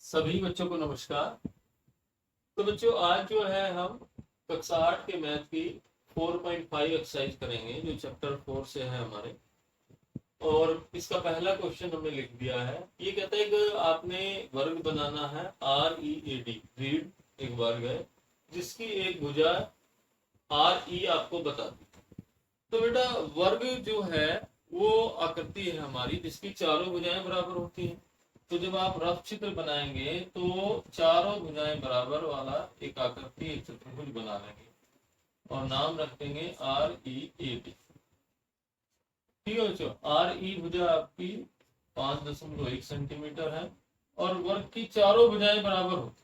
सभी बच्चों को नमस्कार। तो बच्चों आज जो है हम कक्षा 8 के मैथ की 4.5 एक्सरसाइज करेंगे जो चैप्टर 4 से है हमारे। और इसका पहला क्वेश्चन हमने लिख दिया है। ये कहता है कि आपने वर्ग बनाना है READ, रीड एक वर्ग है जिसकी एक भुजा RE आपको बता दी। तो बेटा वर्ग जो है वो आकृति है हमारी जिसकी चारों भुजाएं बराबर होती हैं। तो जब आप रफ चित्र बनाएंगे तो चारों भुजाएं बराबर वाला एक आकृति एक चतुर्भुज बना लेंगे और नाम रख देंगे READ। ठीक है बच्चों, RE भुजा आपकी 5.1 सेंटीमीटर है और वर्ग की चारों भुजाएं बराबर होती।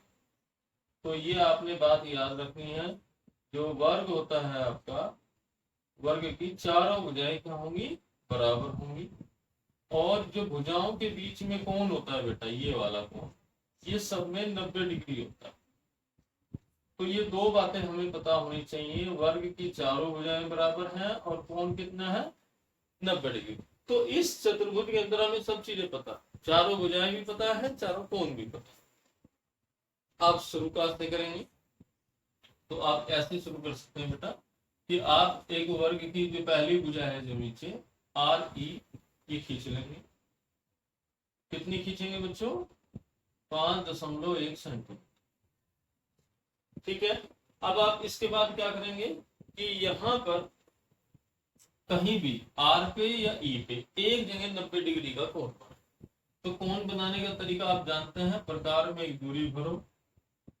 तो ये आपने बात याद रखनी है, जो वर्ग होता है आपका, वर्ग की चारों भुजाएं क्या होंगी, बराबर होंगी। और जो भुजाओं के बीच में कोण होता है बेटा, ये वाला कोण, ये सब में 90 डिग्री होता है। तो ये दो बातें हमें पता होनी चाहिए, वर्ग की चारों भुजाएं बराबर हैं और कोण कितना है, 90 डिग्री। तो इस चतुर्भुज के अंदर हमें सब चीजें पता, चारों भुजाएं भी पता है, चारों कोण भी पता। आप शुरू कहां से करेंगे? तो आप ऐसे शुरू कर सकते हैं बेटा कि आप एक वर्ग की जो पहली भुजा है जो नीचे RE, ये खींच लेंगे। कितनी खींचेंगे बच्चों? 5.1 सेंटीमीटर। ठीक है। अब आप इसके बाद क्या करेंगे कि यहाँ पर कहीं भी R पे या E पे एक जगह 90 डिग्री का कोण बना। तो कोण बनाने का तरीका आप जानते हैं, प्रकार में एक दूरी भरो।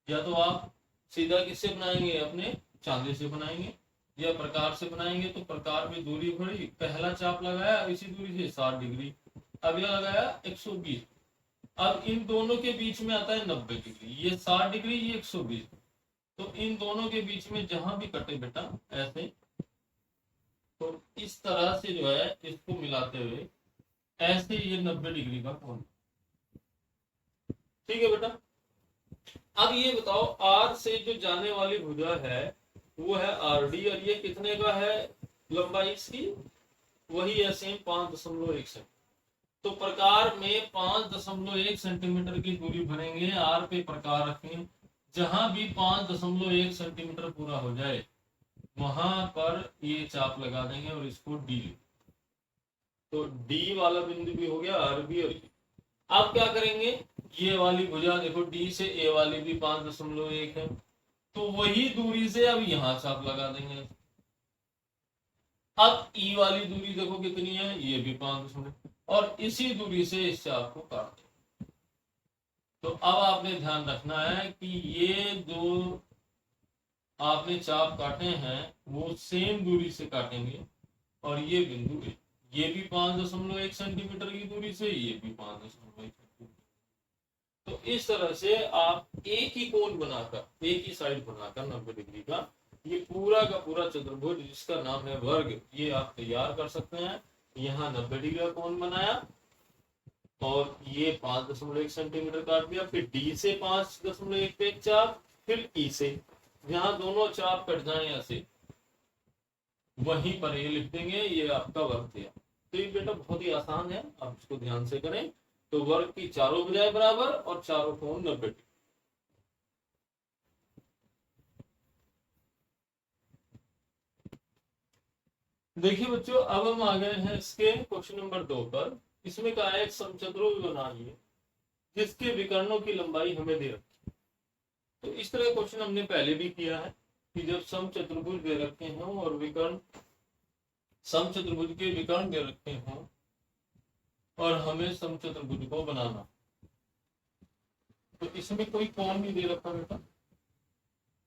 या तो आप सीधा किससे बनाएंगे, अपने चांदे से बनाएंगे, या प्रकार से बनाएंगे। तो प्रकार में दूरी भरी, पहला चाप लगाया इसी दूरी से 60 डिग्री, अगला लगाया 120। अब इन दोनों के बीच में आता है 90 डिग्री, ये 60 डिग्री, ये 120। तो इन दोनों के बीच में जहां भी कटे बेटा ऐसे, तो इस तरह से जो है इसको मिलाते हुए ऐसे ये 90 डिग्री का कोण। ठीक है बेटा। अब ये बताओ, R से जो जाने वाली भुजा है वो है RD, और ये कितने का है लंबाई इसकी? वही है सेम 5.1 सेंटीमीटर। तो प्रकार में 5.1 सेंटीमीटर की दूरी भरेंगे, R पे प्रकार रखेंगे, जहां भी 5.1 सेंटीमीटर पूरा हो जाए वहां पर ये चाप लगा देंगे और इसको D। तो D वाला बिंदु भी हो गया, R भी, और ये। अब क्या करेंगे, ये वाली भुजा देखो D से A वाली भी 5.1 है, तो वही दूरी से अब यहां चाप लगा देंगे। अब E वाली दूरी देखो कितनी है, ये भी 5, और इसी दूरी से इस चाप को काट दो। तो अब आपने ध्यान रखना है कि ये जो आपने चाप काटे हैं वो सेम दूरी से काटेंगे, और ये बिंदु ये भी 5.1 सेंटीमीटर की दूरी से, ये भी 5.1 सेंटीमीटर। तो इस तरह से आप एक ही कोण बनाकर, एक ही साइड बनाकर 90 डिग्री का ये पूरा का पूरा चतुर्भुज जिसका नाम है वर्ग, ये आप तैयार कर सकते हैं। यहाँ 90 डिग्री का कोण बनाया और ये 5.1 सेंटीमीटर काट दिया, फिर D से 5.1 पे एक चाप, फिर E से, जहां दोनों चाप कट जाए ऐसे, वहीं पर ये लिख देंगे, ये आपका वर्ग दिया। तो ये बेटा बहुत ही आसान है, आप इसको ध्यान से करें। तो वर्ग की चारों भुजाएं बराबर और चारों कोण 90 डिग्री। देखिए बच्चों, अब हम आ गए हैं इसके क्वेश्चन नंबर 2 पर। इसमें कहा है एक समचतुर्भुज बनाइए जिसके विकर्णों की लंबाई हमें दे रखी। तो इस तरह का क्वेश्चन हमने पहले भी किया है कि जब समचतुर्भुज दे रखे हों और विकर्ण, समचतुर्भुज के विकर्ण दे रखे हों और हमें समचतुर्भुज को बनाना, तो इसमें कोई कोण नहीं दे रखा बेटा।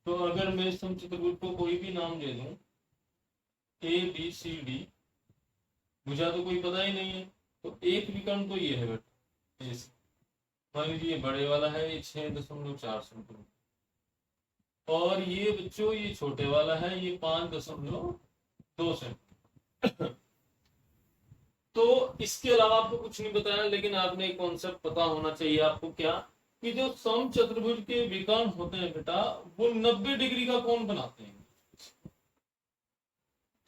तो अगर मैं समचतुर्भुज को कोई भी नाम दे दूं, ABCD, भुजा तो कोई पता ही नहीं है, तो एक विकर्ण तो ये है बेटा, मान लीजिए ये बड़े वाला है, ये 6.4 सेंटीमीटर, और ये बच्चों ये छोटे वाला है, ये 5.2 सेंटीमीटर। तो इसके अलावा आपको कुछ नहीं बताया, लेकिन आपने एक कॉन्सेप्ट पता होना चाहिए आपको, क्या कि जो समचतुर्भुज के विकर्ण होते हैं बेटा वो 90 डिग्री का कोण बनाते हैं।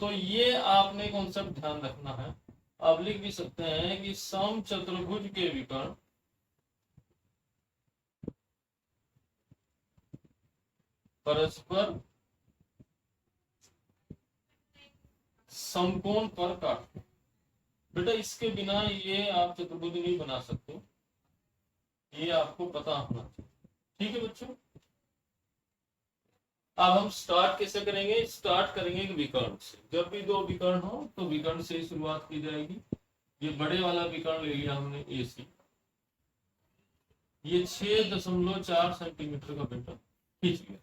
तो ये आपने कॉन्सेप्ट ध्यान रखना है। आप लिख भी सकते हैं कि समचतुर्भुज के विकर्ण परस्पर समकोण पर काटते। बेटा इसके बिना ये आप चतुर्भुज नहीं बना सकते, ये आपको पता होना चाहिए। ठीक है बच्चों, अब हम स्टार्ट कैसे करेंगे? स्टार्ट करेंगे एक विकर्ण से। जब भी दो विकर्ण हो तो विकर्ण से ही शुरुआत की जाएगी। ये बड़े वाला विकर्ण ले लिया हमने ए सी, ये 6.4 सेंटीमीटर का बेटा खींच लिया।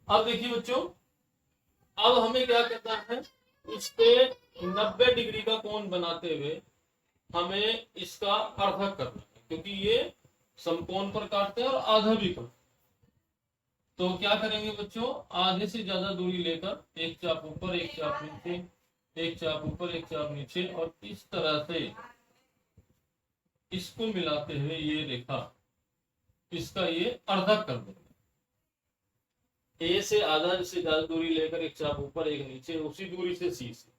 अब देखिए बच्चों, अब हमें क्या करना है, इस पे 90 डिग्री का कोण बनाते हुए हमें इसका अर्धक करना है, क्योंकि ये समकोण पर काटते हैं और आधा भी करते हैं। तो क्या करेंगे बच्चों, आधे से ज्यादा दूरी लेकर एक चाप ऊपर एक चाप नीचे, एक चाप ऊपर एक चाप नीचे, और इस तरह से इसको मिलाते हुए ये रेखा, इसका ये अर्धक कर देंगे। ए से आधा से ज्यादा दूरी लेकर एक चाप ऊपर एक नीचे, उसी दूरी से सी से।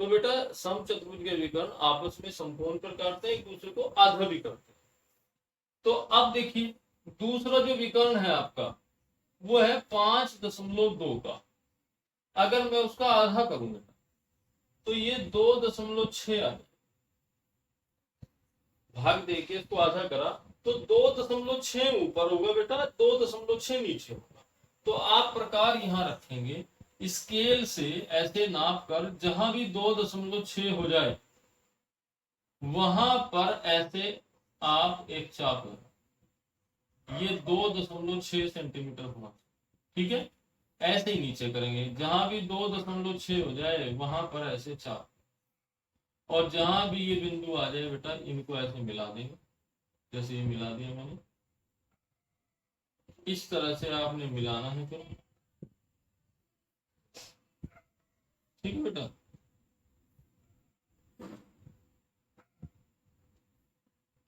तो बेटा समचतुर्भुज के विकर्ण आपस में समकोण पर काटते हैं, एक दूसरे को आधा भी करते हैं। तो अब देखिए दूसरा जो विकर्ण है आपका वो है 5.2 का। अगर मैं उसका आधा करूंगा तो ये 2.6 आ जाए। भाग दे के इसको आधा करा तो 2.6 ऊपर होगा बेटा, 2.6 नीचे होगा। तो आप प्रकार यहां रखेंगे, स्केल से ऐसे नाप कर जहां भी 2.6 हो जाए वहां पर ऐसे आप एक चाप लगाएं। ये 2.6 सेंटीमीटर हुआ, ठीक है। ऐसे ही नीचे करेंगे, जहां भी 2.6 हो जाए वहां पर ऐसे चाप, और जहां भी ये बिंदु आ जाए बेटा इनको ऐसे मिला देंगे, जैसे ये मिला दिया मैंने। इस तरह से आपने मिलाना है फिर, ठीक है बेटा।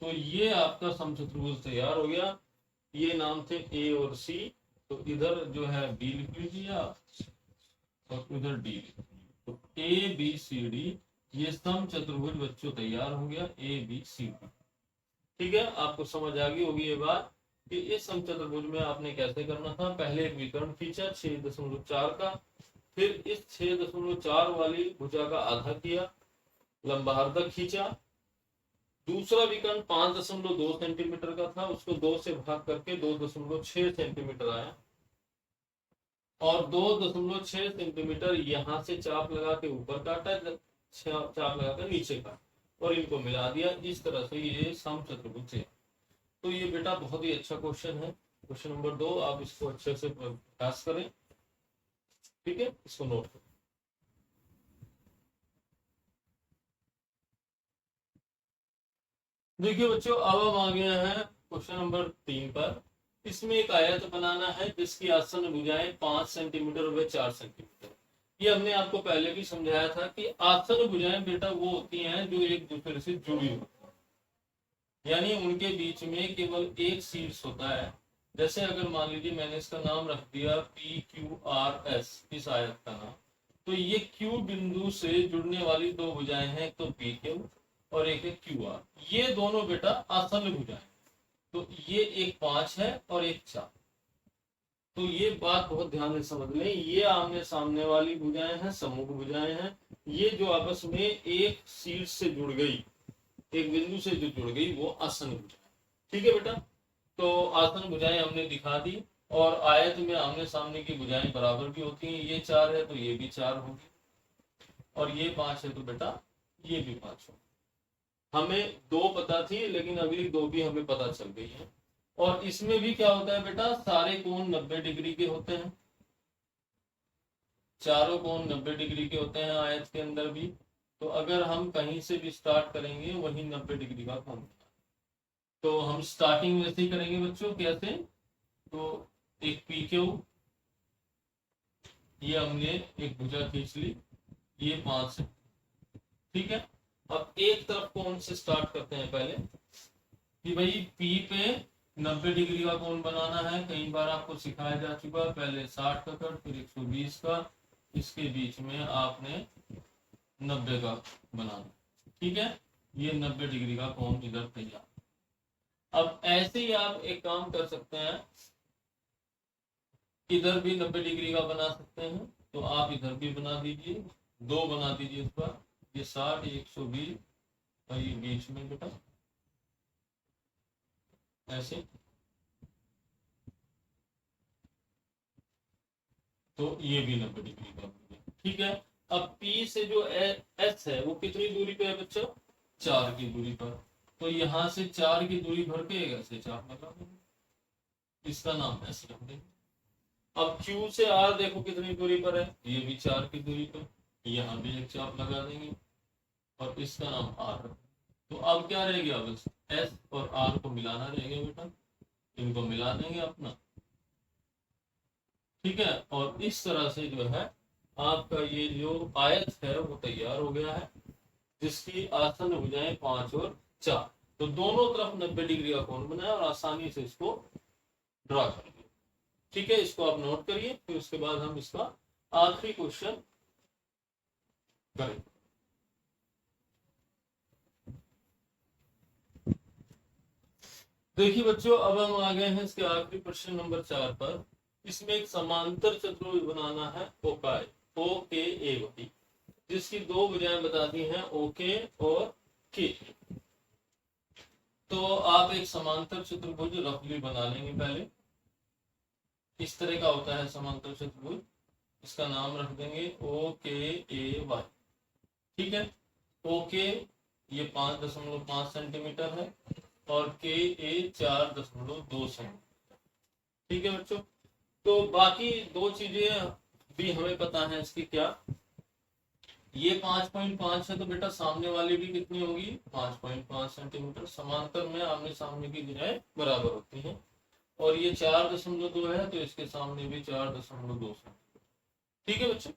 तो ये आपका समचतुर्भुज तैयार हो गया। ये नाम थे ए और सी, तो इधर जो है बी लिख लीजिए आप और उधर डी। तो ए बी सी डी, ये समचतुर्भुज बच्चों तैयार हो गया, ए बी सी डी। ठीक है, आपको समझ आ गई होगी ये बात कि इस समचतुर्भुज में आपने कैसे करना था। पहले एक विकर्ण खींचा 6.4 का, फिर इस 6.4 वाली भुजा का आधा किया, लंबार्धक खींचा। दूसरा विकर्ण 5.2 सेंटीमीटर का था, उसको 2 से भाग करके 2.6 सेंटीमीटर आया, और 2.6 सेंटीमीटर यहां से चाप लगा के ऊपर काटा, चाप लगा कर नीचे काटा, और इनको मिला दिया। इस तरह से ये समचतुर्भुज है। तो ये बेटा बहुत ही अच्छा क्वेश्चन है, क्वेश्चन नंबर 2। आप इसको अच्छे से प्रयास करें, ठीक है, इसको नोट करें। देखिए बच्चों, अब हम आ गए हैं क्वेश्चन नंबर 3 पर। इसमें एक आयत बनाना है जिसकी आसन भुजाएं 5 सेंटीमीटर व 4 सेंटीमीटर। ये हमने आपको पहले भी समझाया था कि आसन भुजाएं बेटा वो होती हैं जो एक दूसरे से जुड़ी होती है, यानी उनके बीच में केवल एक शीर्ष होता है। जैसे अगर मान लीजिए मैंने इसका नाम रख दिया पी क्यू आर एस, इस आयत का नाम, तो ये क्यू बिंदु से जुड़ने वाली दो भुजाएं हैं, तो पी क्यू और एक है क्यू आर। ये दोनों बेटा आसन भुजाएं, तो ये एक 5 है और एक 4। तो ये बात बहुत ध्यान से समझ लें, ये आमने सामने वाली भुजाएं हैं, सम्मुख भुजाएं हैं। ये जो आपस में एक शीर्ष से जुड़ गई, एक बिंदु से जो जुड़ गई, वो आसन भुजाएं। ठीक है बेटा, तो आसन भुजाएं हमने दिखा दी, और आयत में आमने सामने की भुजाएं बराबर भी होती हैं। ये 4 है तो ये भी 4 होगी, और ये 5 है तो बेटा ये भी 5 होगी। हमें 2 पता थी, लेकिन अगली 2 भी हमें पता चल गई है। और इसमें भी क्या होता है बेटा, सारे कोण 90 डिग्री के होते हैं, चारों कोण 90 डिग्री के होते हैं आयत के अंदर भी। तो अगर हम कहीं से भी स्टार्ट करेंगे वही 90 डिग्री का कोण। तो हम स्टार्टिंग में से ही करेंगे बच्चों, कैसे? तो एक पी क्यू, ये हमने एक भुजा खींच ली, ये 5 है, ठीक है। अब एक तरफ कोण से स्टार्ट करते हैं पहले, कि भाई पी पे 90 डिग्री का कोण बनाना है। कई बार आपको सिखाया जा चुका, पहले 60 का कट, फिर 120 का, इसके बीच में आपने 90 का बनाना। ठीक है, ये 90 डिग्री का कोण इधर तैयार। अब ऐसे ही आप एक काम कर सकते हैं, इधर भी 90 डिग्री का बना सकते हैं। तो आप इधर भी बना दीजिए, 2 बना दीजिए इस पर, ये 60, 120 और ये बीच में बेटा ऐसे। तो ये भी 90 डिग्री का। ठीक है, अब P से जो S है वो कितनी दूरी पे है बच्चों? 4 की दूरी पर। तो यहां से 4 की दूरी भर के ऐसे चाप लगा देंगे, इसका नाम ऐसे रख देंगे। अब Q से R देखो कितनी दूरी पर है, ये भी 4 की दूरी पर, यहाँ भी एक चाप लगा देंगे और इसका नाम R। तो अब क्या रह गया, बस S और R को मिलाना रहेगा बेटा, इनको मिला देंगे अपना। ठीक है, और इस तरह से जो है आपका ये जो आयत है वो तैयार हो गया है, जिसकी आसन भुजाएं 5 और 4। तो दोनों तरफ 90 डिग्री का कोण बनाया और आसानी से इसको ड्रा कर दिया। ठीक है, इसको आप नोट करिए, फिर उसके बाद हम इसका आखिरी क्वेश्चन करें। देखिए बच्चों, अब हम आ गए हैं इसके आखिरी प्रश्न नंबर 4 पर। इसमें एक समांतर चतुर्भुज बनाना है ओकाय ओ के ए वाई, जिसकी 2 भुजाएं बता दी हैं ओके और के। तो आप एक समांतर चतुर्भुज रफली बना लेंगे पहले। इस तरह का होता है समांतर चतुर्भुज, इसका नाम रख देंगे ओ के ए वाई। ठीक है, ओ के ये 5.5 सेंटीमीटर है और के ए 4.2 सेंटीमीटर। ठीक है बच्चों, तो बाकी 2 चीजें भी हमें पता है इसकी। क्या ये 5.5 है, तो बेटा सामने वाली भी कितनी होगी, 5.5 सेंटीमीटर। समांतर में आमने सामने की भुजाएं बराबर होती हैं। और ये 4.2 है, तो इसके सामने भी 4.2 सेंटीमीटर। ठीक है बच्चों,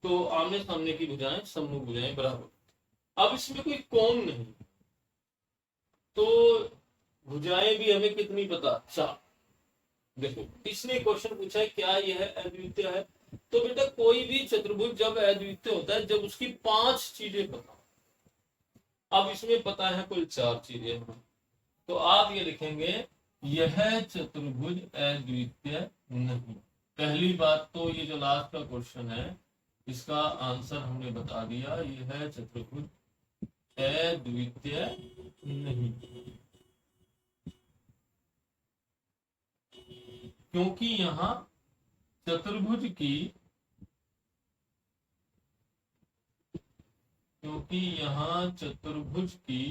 तो आमने सामने की भुजाएं सम्मुख भुजाएं बराबर। अब इसमें कोई कोण नहीं, तो भुजाएं भी हमें कितनी पता, 4। देखो इसने क्वेश्चन पूछा है क्या यह अद्वितीय है, तो बेटा कोई भी चतुर्भुज जब अद्वितीय होता है जब उसकी 5 चीजें पता। अब इसमें पता है कुल 4 चीजें हमें, तो आप ये लिखेंगे यह चतुर्भुज अद्वितीय नहीं। पहली बात तो ये जो लास्ट का क्वेश्चन है इसका आंसर हमने बता दिया, यह चतुर्भुज अद्वितीय नहीं, क्योंकि यहां चतुर्भुज की क्योंकि यहां चतुर्भुज की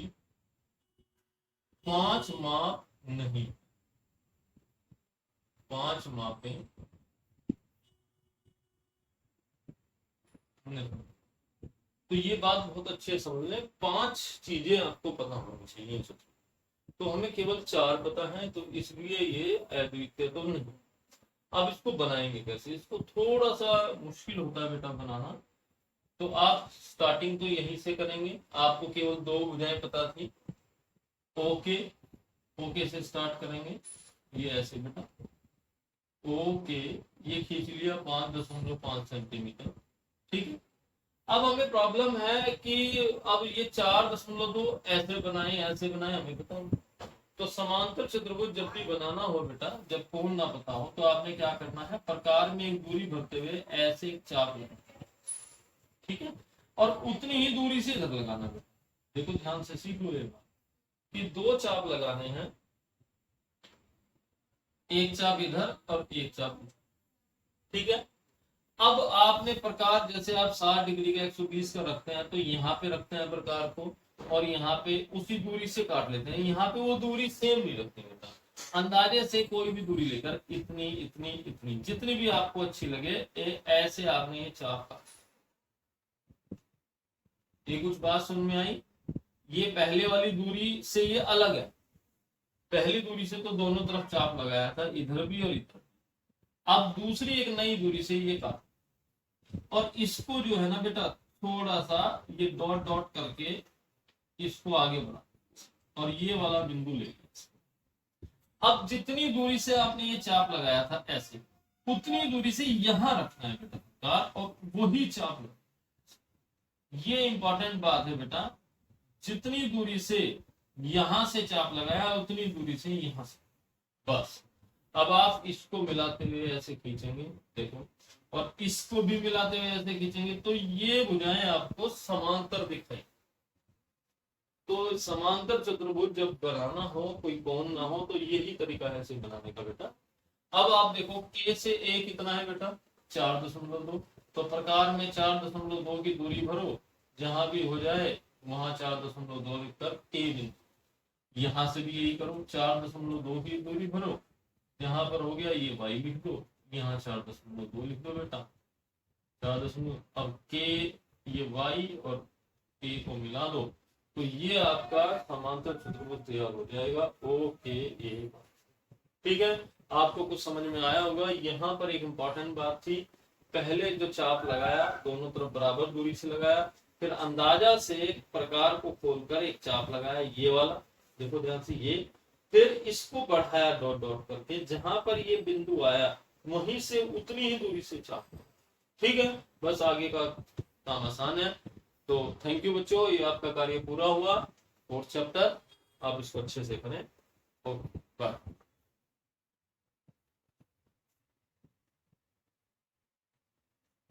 5 माप नहीं, 5 मापें नहीं। तो ये बात बहुत अच्छे से समझ लें, 5 चीजें आपको पता होनी चाहिए, तो हमें केवल 4 पता है, तो इसलिए ये अद्वितीय तो नहीं। अब इसको बनाएंगे कैसे, इसको थोड़ा सा मुश्किल होता है बेटा बनाना। तो आप स्टार्टिंग तो यहीं से करेंगे, आपको केवल 2 भुजाएं पता थी, ओके ओके से स्टार्ट करेंगे। ये ऐसे बेटा ओके, ये खींच लिया 5.5 सेंटीमीटर। ठीक है, अब हमें प्रॉब्लम है कि अब ये 4.2 ऐसे बनाए हमें पता नहीं। तो समांतर चतुर्भुज जब भी बनाना हो बेटा, जब कोण ना पता हो, तो आपने क्या करना है, प्रकार में एक दूरी भरते हुए ऐसे एक चाप लगाना। ठीक है, और उतनी ही दूरी से इधर लगाना है। देखो ध्यान से सीख लो ये बात कि 2 चाप लगाने हैं, एक चाप इधर और एक चाप इधर। ठीक है, अब आपने प्रकार जैसे आप 60 डिग्री का 120 का रखते हैं, तो यहाँ पे रखते हैं प्रकार को और यहाँ पे उसी दूरी से काट लेते हैं। यहाँ पे वो दूरी सेम नहीं रखते बेटा, अंदाजे से कोई भी दूरी लेकर इतनी इतनी इतनी जितनी भी आपको अच्छी लगे ऐसे आपने ये चाप काट। ये कुछ बात सुन में आई, ये पहले वाली दूरी से ये अलग है। पहली दूरी से तो दोनों तरफ चाप लगाया था, इधर भी और इधर। अब दूसरी एक नई दूरी से ये काट, और इसको जो है ना बेटा थोड़ा सा ये डॉट डॉट करके इसको आगे बढ़ा और ये वाला बिंदु ले लिया। अब जितनी दूरी से आपने ये चाप लगाया था ऐसे, उतनी दूरी से यहां रखना है बेटा प्रकार, और वही चाप ये इंपॉर्टेंट बात है बेटा, जितनी दूरी से यहां से चाप लगाया उतनी दूरी से यहां से, बस। अब आप इसको मिलाते हुए ऐसे खींचेंगे, देखो, और इसको भी मिलाते हुए ऐसे खींचेंगे, तो ये भुजाएं आपको समांतर दिखाई। तो समांतर चतुर्भुज जब बनाना हो, कोई कोण ना हो, तो यही तरीका है इसे बनाने का बेटा। अब आप देखो के से ए कितना है बेटा, 4.2। तो प्रकार में 4.2 की दूरी भरो, जहां भी हो जाए वहां 4.2 लिखकर ए बिंदु। यहां से भी यही करो, 4.2 की दूरी भरो, जहां पर हो गया ये वाई लिख दो, यहाँ 4.2 लिख दो बेटा। 4. अब के, ये वाई और के को मिला दो, तो ये आपका समांतर चतुर्भुज तैयार हो जाएगा, ओ के ए। ठीक है, आपको कुछ समझ में आया होगा। यहाँ पर एक इंपॉर्टेंट बात थी, पहले जो चाप लगाया दोनों तरफ बराबर दूरी से लगाया, फिर अंदाजा से प्रकार को खोलकर एक चाप लगाया, ये वाला, देखो ध्यान से, ये, फिर इसको बढ़ाया डॉट डॉट करके, जहां पर ये बिंदु आया वहीं से उतनी ही दूरी से चाप। ठीक है, बस आगे का काम आसान है। तो थैंक यू बच्चों, ये आपका कार्य पूरा हुआ, 4th चैप्टर। आप इसको अच्छे से करें। Okay, bye.